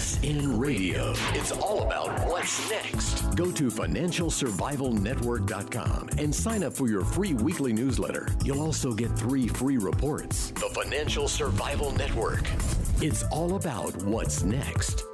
XN Radio. It's all about what's next. Go to financialsurvivalnetwork.com and sign up for your free weekly newsletter. You'll also get 3 free reports. The Financial Survival Network. It's all about what's next.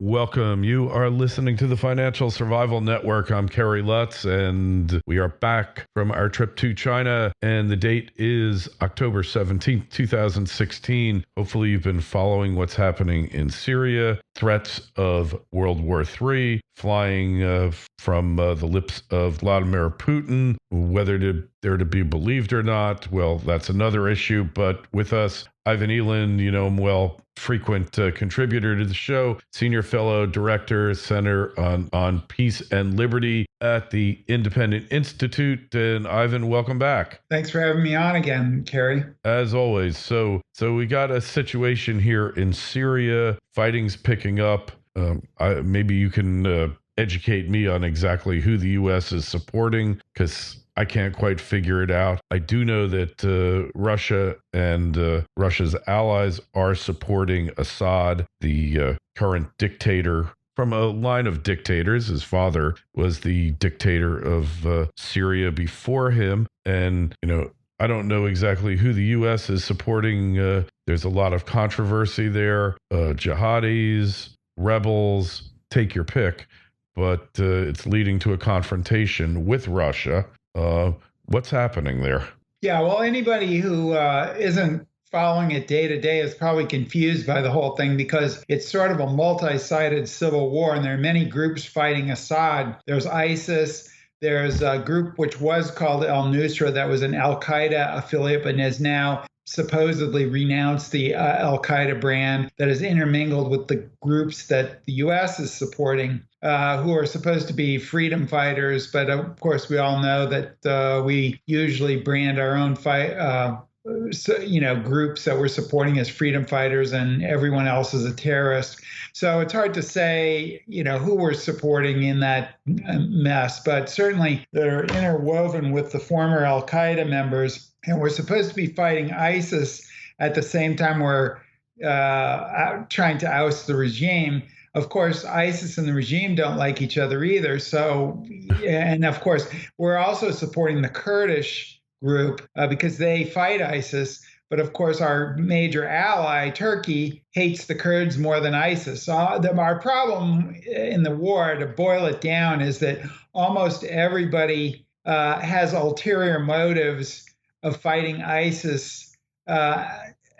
Welcome. You are listening to the Financial Survival Network. I'm Kerry Lutz, and we are back from our trip to China, and the date is October 17th, 2016. Hopefully you've been following what's happening in Syria, threats of World War III, flying from the lips of Vladimir Putin, whether they're to be believed or not. Well, that's another issue, but with us, Ivan Eland, you know him well, frequent contributor to the show, senior fellow director, Center on Peace and Liberty at the Independent Institute. And Ivan, welcome back. Thanks for having me on again, Kerry. As always. So we got a situation here in Syria. Fighting's picking up. Maybe you can educate me on exactly who the U.S. is supporting, because I can't quite figure it out. I do know that Russia and Russia's allies are supporting Assad, the current dictator from a line of dictators. His father was the dictator of Syria before him. And, you know, I don't know exactly who the U.S. is supporting. There's a lot of controversy there. Jihadis, rebels, take your pick. But it's leading to a confrontation with Russia. What's happening there? Yeah, well, anybody who isn't following it day to day is probably confused by the whole thing, because it's sort of a multi-sided civil war, and there are many groups fighting Assad. There's ISIS. There's a group which was called al-Nusra that was an al-Qaeda affiliate, but has now supposedly renounced the al-Qaeda brand, that is intermingled with the groups that the U.S. is supporting, who are supposed to be freedom fighters. But of course, we all know that we usually brand our own groups that we're supporting as freedom fighters, and everyone else is a terrorist. So it's hard to say, who we're supporting in that mess, but certainly they're interwoven with the former al-Qaeda members. And we're supposed to be fighting ISIS at the same time we're trying to oust the regime. Of course, ISIS and the regime don't like each other either. So, and of course, we're also supporting the Kurdish group because they fight ISIS. But of course, our major ally, Turkey, hates the Kurds more than ISIS. So our problem in the war, to boil it down, is that almost everybody has ulterior motives of fighting ISIS,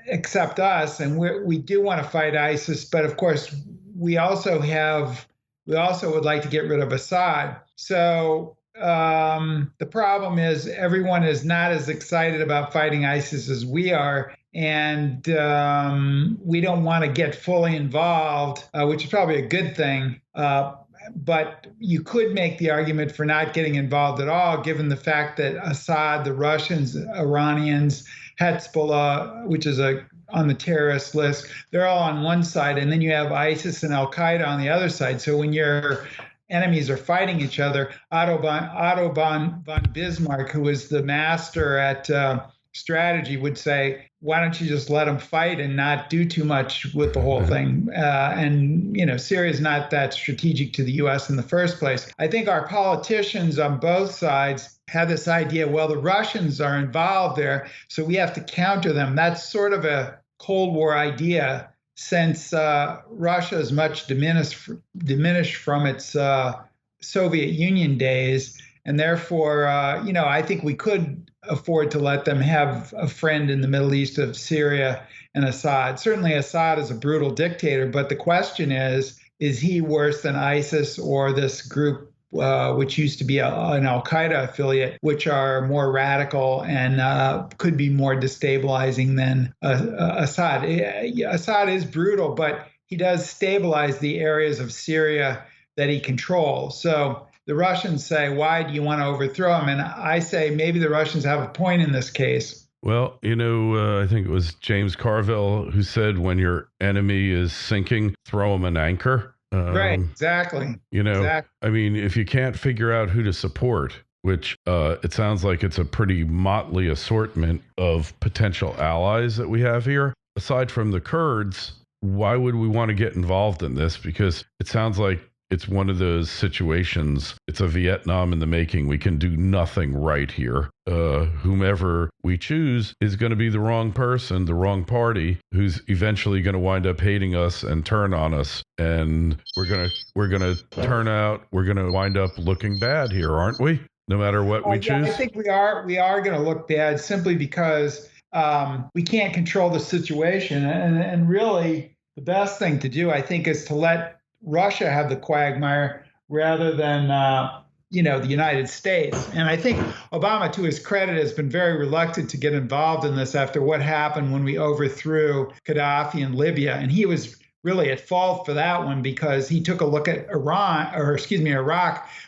except us. And we do want to fight ISIS, but of course, we also would like to get rid of Assad. So the problem is everyone is not as excited about fighting ISIS as we are. And we don't want to get fully involved, which is probably a good thing. But you could make the argument for not getting involved at all, given the fact that Assad, the Russians, Iranians, Hezbollah, which is on the terrorist list, they're all on one side, and then you have ISIS and al-Qaeda on the other side. So when your enemies are fighting each other, Otto von Bismarck, who was the master at strategy, would say, why don't you just let them fight and not do too much with the whole thing? And Syria is not that strategic to the U.S. in the first place. I think our politicians on both sides have this idea, well, the Russians are involved there, so we have to counter them. That's sort of a Cold War idea, since Russia is much diminished from its Soviet Union days. And therefore, I think we could afford to let them have a friend in the Middle East of Syria and Assad. Certainly Assad is a brutal dictator, but the question is he worse than ISIS or this group, which used to be an al-Qaeda affiliate, which are more radical and could be more destabilizing than Assad. Assad is brutal, but he does stabilize the areas of Syria that he controls. So the Russians say, why do you want to overthrow him? And I say, maybe the Russians have a point in this case. Well, I think it was James Carville who said, when your enemy is sinking, throw him an anchor. Right, exactly. Exactly. I mean, if you can't figure out who to support, which it sounds like it's a pretty motley assortment of potential allies that we have here. aside from the Kurds, why would we want to get involved in this? Because it sounds like it's one of those situations. It's a Vietnam in the making. We can do nothing right here. Whomever we choose is going to be the wrong person, the wrong party, who's eventually going to wind up hating us and turn on us. And we're gonna turn out. We're going to wind up looking bad here, aren't we? No matter what we choose. I think we are going to look bad simply because we can't control the situation. And really, the best thing to do, I think, is to let Russia have the quagmire rather than, the United States. And I think Obama, to his credit, has been very reluctant to get involved in this after what happened when we overthrew Gaddafi in Libya. And he was really at fault for that one because he took a look at Iraq,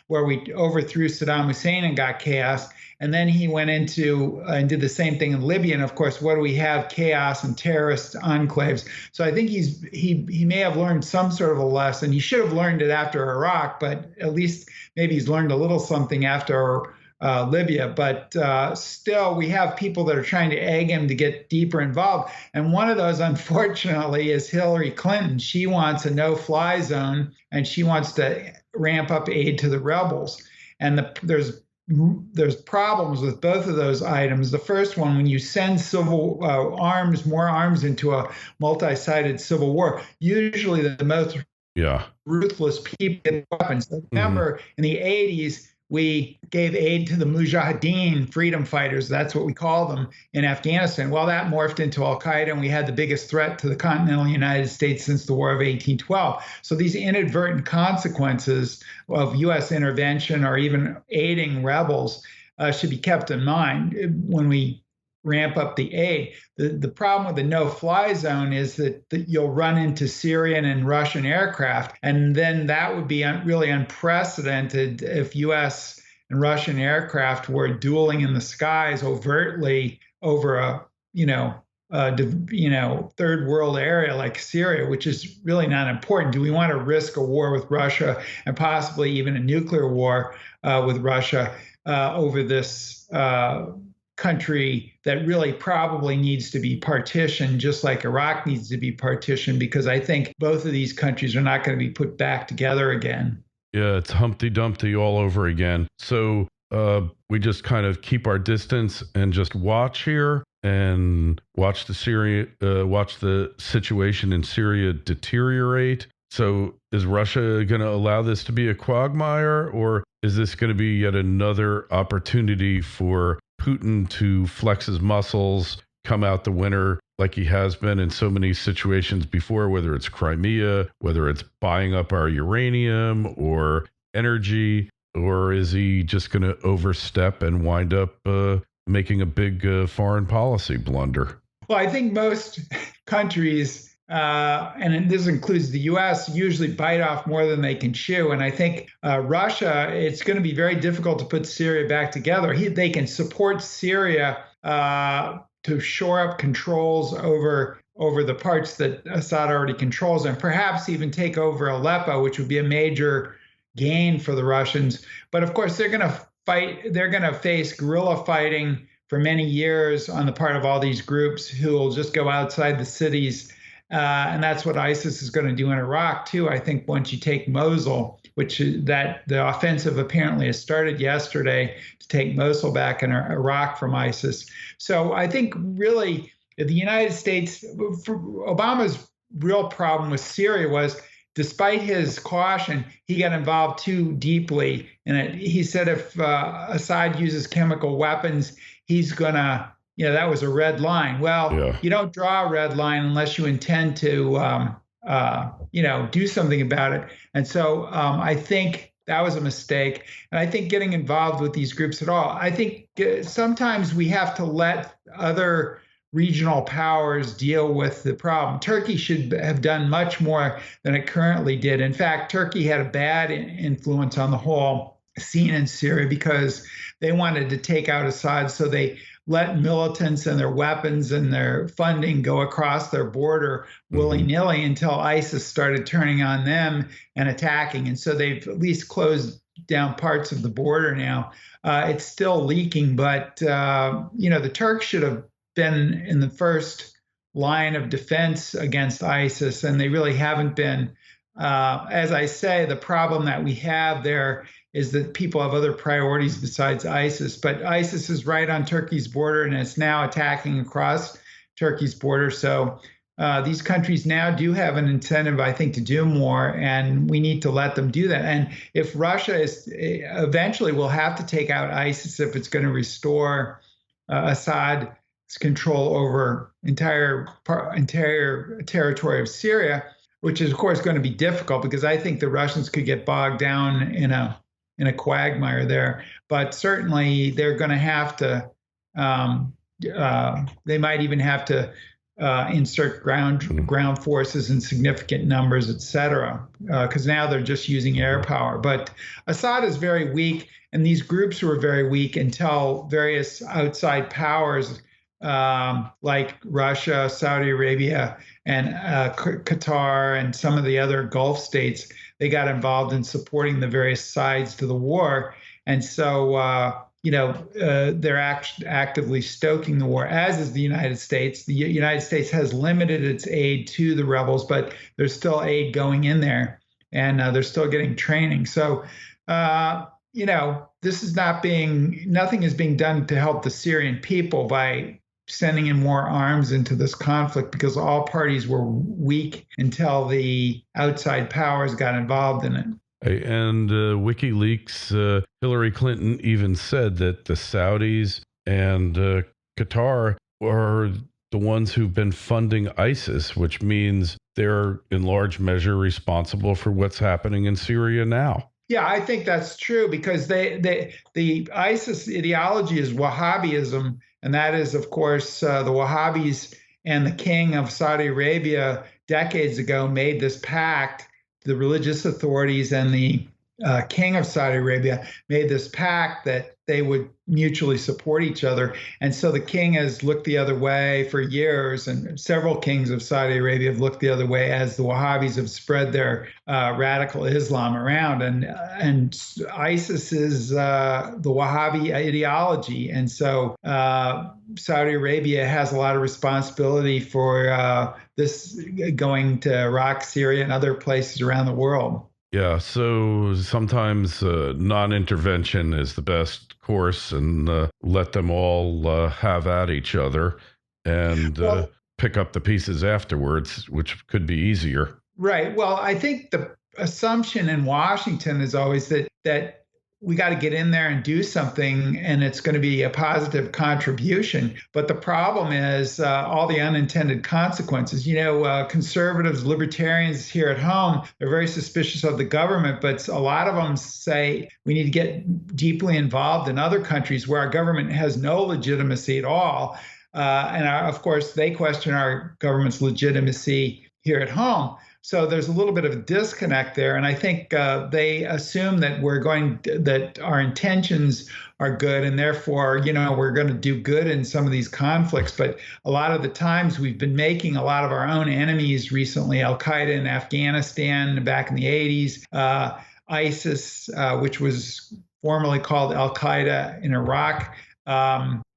where we overthrew Saddam Hussein and got chaos. And then he went into and did the same thing in Libya. And of course, what do we have? Chaos and terrorist enclaves. So I think he may have learned some sort of a lesson. He should have learned it after Iraq, but at least maybe he's learned a little something after Libya. But still, we have people that are trying to egg him to get deeper involved. And one of those, unfortunately, is Hillary Clinton. She wants a no-fly zone, and she wants to ramp up aid to the rebels. And there's problems with both of those items. The first one, when you send more arms into a multi-sided civil war, usually the most ruthless people get weapons. Remember, in the 80s, we gave aid to the Mujahideen freedom fighters. That's what we call them in Afghanistan. Well, that morphed into Al-Qaeda, and we had the biggest threat to the continental United States since the War of 1812. So these inadvertent consequences of U.S. intervention or even aiding rebels should be kept in mind when we ramp up the aid. The problem with the no-fly zone is that you'll run into Syrian and Russian aircraft, and then that would be really unprecedented if U.S. and Russian aircraft were dueling in the skies overtly over a third world area like Syria, which is really not important. Do we want to risk a war with Russia and possibly even a nuclear war with Russia over this country that really probably needs to be partitioned, just like Iraq needs to be partitioned, because I think both of these countries are not going to be put back together again. Yeah, it's Humpty Dumpty all over again. So we just kind of keep our distance and just watch here and watch the situation in Syria deteriorate. So is Russia going to allow this to be a quagmire, or is this going to be yet another opportunity for Putin to flex his muscles, come out the winner like he has been in so many situations before, whether it's Crimea, whether it's buying up our uranium or energy, or is he just going to overstep and wind up making a big foreign policy blunder? Well, I think most countries, and this includes the U.S., usually bite off more than they can chew. And I think Russia, it's going to be very difficult to put Syria back together. They can support Syria to shore up controls over the parts that Assad already controls, and perhaps even take over Aleppo, which would be a major gain for the Russians. But of course, they're going to fight. They're going to face guerrilla fighting for many years on the part of all these groups who will just go outside the cities. And that's what ISIS is going to do in Iraq, too. I think once you take Mosul, that the offensive apparently has started yesterday to take Mosul back in Iraq from ISIS. So I think really the United States, Obama's real problem with Syria was, despite his caution, he got involved too deeply in it. He said if Assad uses chemical weapons, he's going to, that was a red line. Well, You don't draw a red line unless you intend to, do something about it. And so I think that was a mistake. And I think getting involved with these groups at all, I think sometimes we have to let other regional powers deal with the problem. Turkey should have done much more than it currently did. In fact, Turkey had a bad influence on the whole scene in Syria because they wanted to take out Assad, so they let militants and their weapons and their funding go across their border willy-nilly until ISIS started turning on them and attacking. And so they've at least closed down parts of the border now. It's still leaking, but, the Turks should have been in the first line of defense against ISIS, and they really haven't been. As I say, the problem that we have there is that people have other priorities besides ISIS. But ISIS is right on Turkey's border, and it's now attacking across Turkey's border. So these countries now do have an incentive, I think, to do more, and we need to let them do that. And if Russia is eventually will have to take out ISIS if it's going to restore Assad's control over entire territory of Syria, which is of course going to be difficult because I think the Russians could get bogged down in a quagmire there. But certainly they're going to have to. They might even have to insert ground forces in significant numbers, et cetera, because now they're just using air power. But Assad is very weak, and these groups were very weak until various outside powers like Russia, Saudi Arabia, and Qatar, and some of the other Gulf states, they got involved in supporting the various sides to the war. And so, they're actively stoking the war, as is the United States. The United States has limited its aid to the rebels, but there's still aid going in there, and they're still getting training. So, this is nothing is being done to help the Syrian people by sending in more arms into this conflict, because all parties were weak until the outside powers got involved in it. And WikiLeaks, Hillary Clinton even said that the Saudis and Qatar are the ones who've been funding ISIS, which means they're in large measure responsible for what's happening in Syria now. Yeah, I think that's true, because the ISIS ideology is Wahhabism, and that is, of course, the Wahhabis and the king of Saudi Arabia decades ago made this pact. The religious authorities and the king of Saudi Arabia made this pact that they would mutually support each other. And so the king has looked the other way for years, and several kings of Saudi Arabia have looked the other way as the Wahhabis have spread their radical Islam around. And ISIS is the Wahhabi ideology. And so Saudi Arabia has a lot of responsibility for this going to Iraq, Syria, and other places around the world. Yeah, so sometimes non-intervention is the best course, and let them all have at each other and pick up the pieces afterwards, which could be easier. Right. Well, I think the assumption in Washington is always that we got to get in there and do something, and it's going to be a positive contribution. But the problem is all the unintended consequences. Conservatives, libertarians here at home, they're very suspicious of the government, but a lot of them say we need to get deeply involved in other countries where our government has no legitimacy at all. Of course, they question our government's legitimacy here at home. So there's a little bit of a disconnect there, and I think they assume that that our intentions are good, and therefore, we're going to do good in some of these conflicts. But a lot of the times, we've been making a lot of our own enemies recently. Al Qaeda in Afghanistan back in the 80s, ISIS, which was formerly called Al Qaeda in Iraq,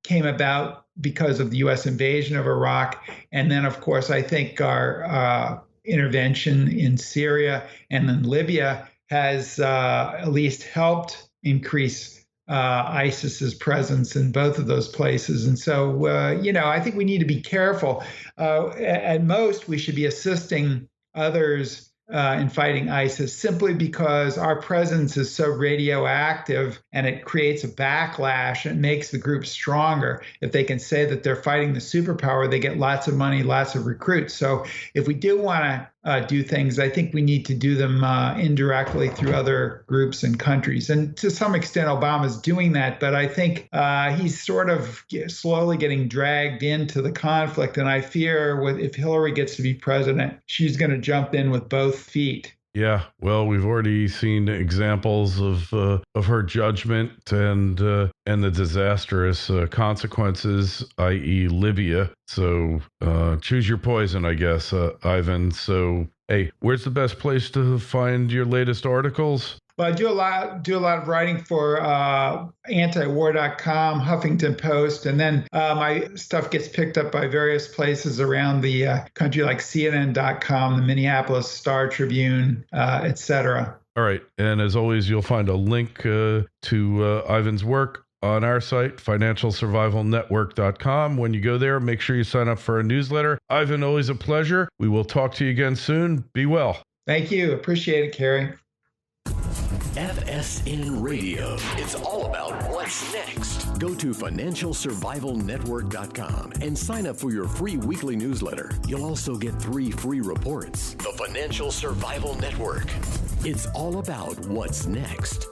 came about because of the U.S. invasion of Iraq, and then, of course, I think our intervention in Syria and in Libya has at least helped increase ISIS's presence in both of those places. And so, I think we need to be careful. At most, we should be assisting others in fighting ISIS, simply because our presence is so radioactive and it creates a backlash and makes the group stronger. If they can say that they're fighting the superpower, they get lots of money, lots of recruits. So if we do want to do things, I think we need to do them indirectly through other groups and countries. And to some extent, Obama's doing that, but I think he's sort of slowly getting dragged into the conflict. And I fear if Hillary gets to be president, she's going to jump in with both feet. Yeah, well, we've already seen examples of her judgment and the disastrous consequences, i.e. Libya. So choose your poison, I guess, Ivan. So, hey, where's the best place to find your latest articles? Well, I do a lot of writing for antiwar.com, Huffington Post, and then my stuff gets picked up by various places around the country, like CNN.com, the Minneapolis Star-Tribune, etc. All right. And as always, you'll find a link to Ivan's work on our site, financialsurvivalnetwork.com. When you go there, make sure you sign up for a newsletter. Ivan, always a pleasure. We will talk to you again soon. Be well. Thank you. Appreciate it, Kerry. FSN Radio. It's all about what's next. Go to financialsurvivalnetwork.com and sign up for your free weekly newsletter. You'll also get 3 free reports. The Financial Survival Network. It's all about what's next.